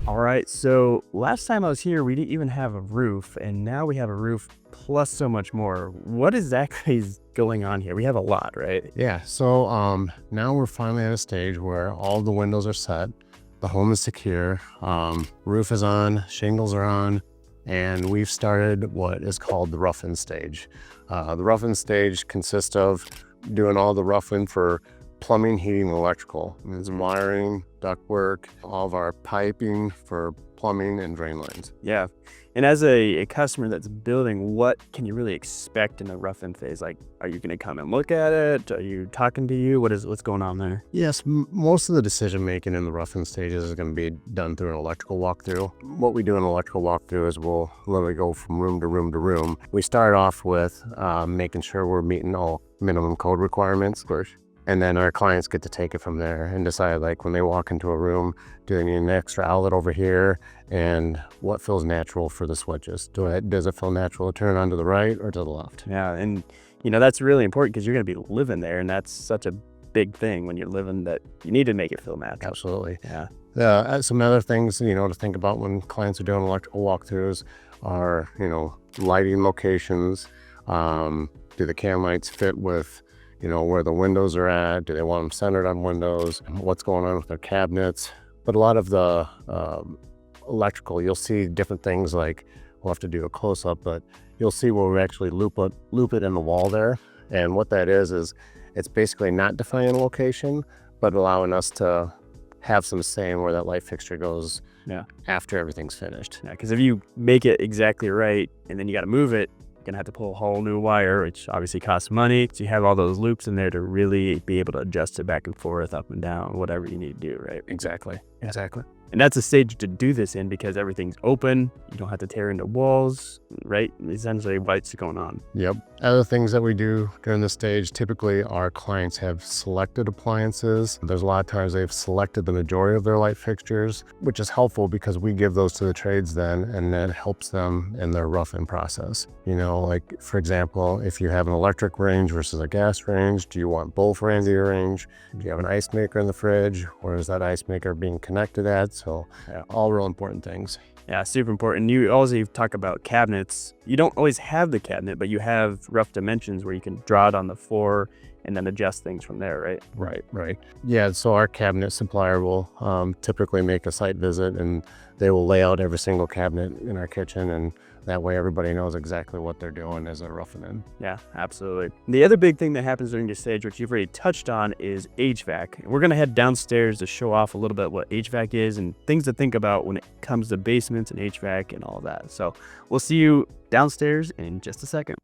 All right, so last time I was here, we didn't even have a roof, and now we have a roof plus so much more. What exactly is going on here? We have a lot, right? Yeah, so now we're finally at a stage where all the windows are set, the home is secure, roof is on, shingles are on, and we've started what is called the rough-in stage. The rough-in stage consists of doing all the rough-in for plumbing, heating, and electrical. It's wiring, ductwork, all of our piping for plumbing and drain lines. Yeah. And as a customer that's building, what can you really expect in the rough-in phase? Like, are you going to come and look at it? Are you talking to you? What's going on there? Yes, most of the decision making in the rough-in stages is going to be done through an electrical walkthrough. What we do in an electrical walkthrough is we'll literally go from room to room to room. We start off with making sure we're meeting all minimum code requirements. Of course. And then our clients get to take it from there and decide, like, when they walk into a room, do they need an extra outlet over here? And what feels natural for the switches? Does it feel natural to turn on to the right or to the left? Yeah, and that's really important because you're going to be living there, and that's such a big thing when you're living that you need to make it feel natural. Absolutely. Yeah. Some other things, to think about when clients are doing electrical walkthroughs are, lighting locations. Do the can lights fit with where the windows are at? Do they want them centered on windows? What's going on with their cabinets? But a lot of the electrical, you'll see different things, like we'll have to do a close-up, but you'll see where we actually loop it in the wall there. And what that is it's basically not defining a location, but allowing us to have some say in where that light fixture goes after everything's finished. Yeah, because if you make it exactly right and then you got to move it, gonna have to pull a whole new wire, which obviously costs money. So you have all those loops in there to really be able to adjust it back and forth, up and down, whatever you need to do, right? Exactly. And that's a stage to do this in because everything's open. You don't have to tear into walls, right? Essentially, what's going on? Yep. Other things that we do during this stage, typically our clients have selected appliances. There's a lot of times they've selected the majority of their light fixtures, which is helpful because we give those to the trades then, and that helps them in their rough-in process. Like, for example, if you have an electric range versus a gas range, do you want both ends of your range? Do you have an ice maker in the fridge? Where is that ice maker being connected at? So all real important things. Yeah, super important. You also talk about cabinets. You don't always have the cabinet, but you have rough dimensions where you can draw it on the floor and then adjust things from there, right? Right. Yeah, so our cabinet supplier will typically make a site visit, and they will lay out every single cabinet in our kitchen, and that way everybody knows exactly what they're doing as they're roughing in. Yeah, absolutely. The other big thing that happens during this stage, which you've already touched on, is HVAC. We're going to head downstairs to show off a little bit what HVAC is and things to think about when it comes to basements and HVAC and all that. So we'll see you downstairs in just a second.